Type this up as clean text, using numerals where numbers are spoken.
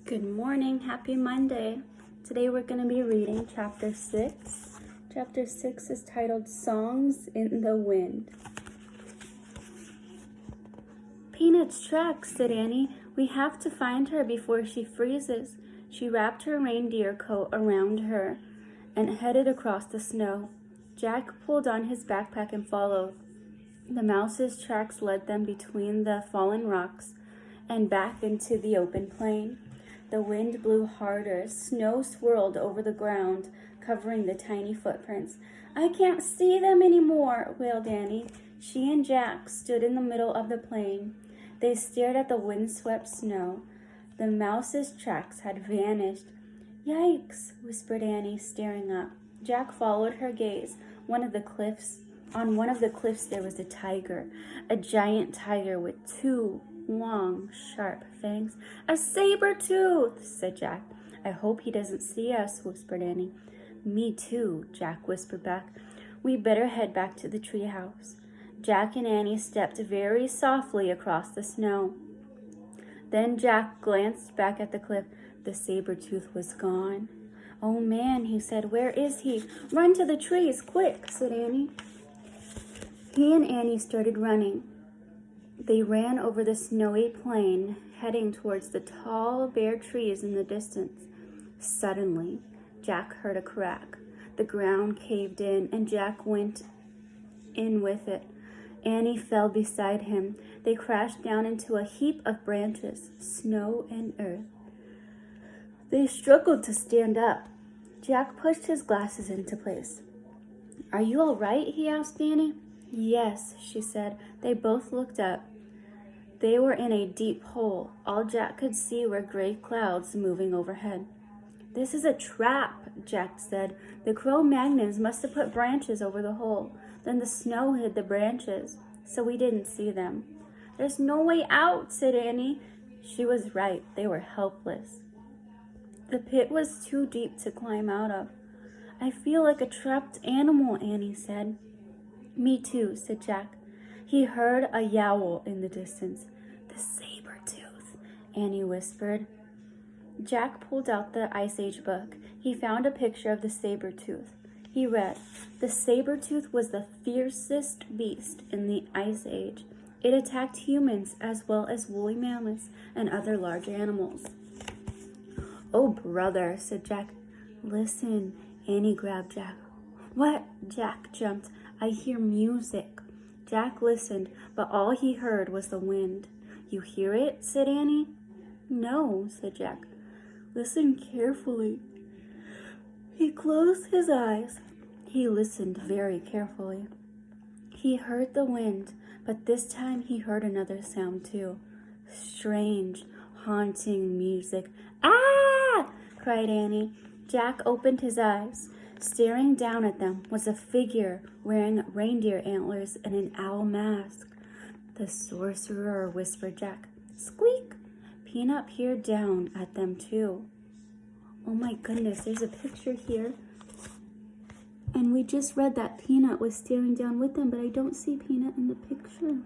Good morning, happy Monday. Today we're going to be reading chapter 6. Chapter 6 is titled Songs in the Wind. Peanut's tracks, said Annie. We have to find her before she freezes. She wrapped her reindeer coat around her and headed across the snow. Jack pulled on his backpack and followed. The mouse's tracks led them between the fallen rocks and back into the open plain. The wind blew harder. Snow swirled over the ground, covering the tiny footprints. I can't see them anymore, wailed Annie. She and Jack stood in the middle of the plain. They stared at the windswept snow. The mouse's tracks had vanished. Yikes, whispered Annie, staring up. Jack followed her gaze. On one of the cliffs there was a tiger, a giant tiger with two long, sharp fangs. A saber-tooth, said Jack. I hope he doesn't see us, whispered Annie. Me too, Jack whispered back. We better head back to the treehouse. Jack and Annie stepped very softly across the snow. Then Jack glanced back at the cliff. The saber-tooth was gone. Oh man, he said, where is he? Run to the trees, quick, said Annie. He and Annie started running. They ran over the snowy plain, heading towards the tall, bare trees in the distance. Suddenly, Jack heard a crack. The ground caved in, and Jack went in with it. Annie fell beside him. They crashed down into a heap of branches, snow and earth. They struggled to stand up. Jack pushed his glasses into place. Are you all right? He asked Annie. Yes, she said. They both looked up. They were in a deep hole. All Jack could see were gray clouds moving overhead. This is a trap, Jack said. The Cro-Magnons must have put branches over the hole. Then the snow hid the branches, so we didn't see them. There's no way out, said Annie. She was right. They were helpless. The pit was too deep to climb out of. I feel like a trapped animal, Annie said. Me too, said Jack. He heard a yowl in the distance. The saber-tooth, Annie whispered. Jack pulled out the Ice Age book. He found a picture of the saber-tooth. He read, the saber-tooth was the fiercest beast in the Ice Age. It attacked humans as well as woolly mammoths and other large animals. Oh, brother, said Jack. Listen, Annie grabbed Jack. What? Jack jumped. I hear music. Jack listened, but all he heard was the wind. You hear it? Said Annie. No, said Jack. Listen carefully. He closed his eyes. He listened very carefully. He heard the wind, but this time he heard another sound too. Strange, haunting music. Ah! Cried Annie. Jack opened his eyes. Staring down at them was a figure wearing reindeer antlers and an owl mask. The sorcerer, whispered Jack. Squeak! Peanut peered down at them too. Oh my goodness, there's a picture here. And we just read that Peanut was staring down with them, but I don't see Peanut in the picture.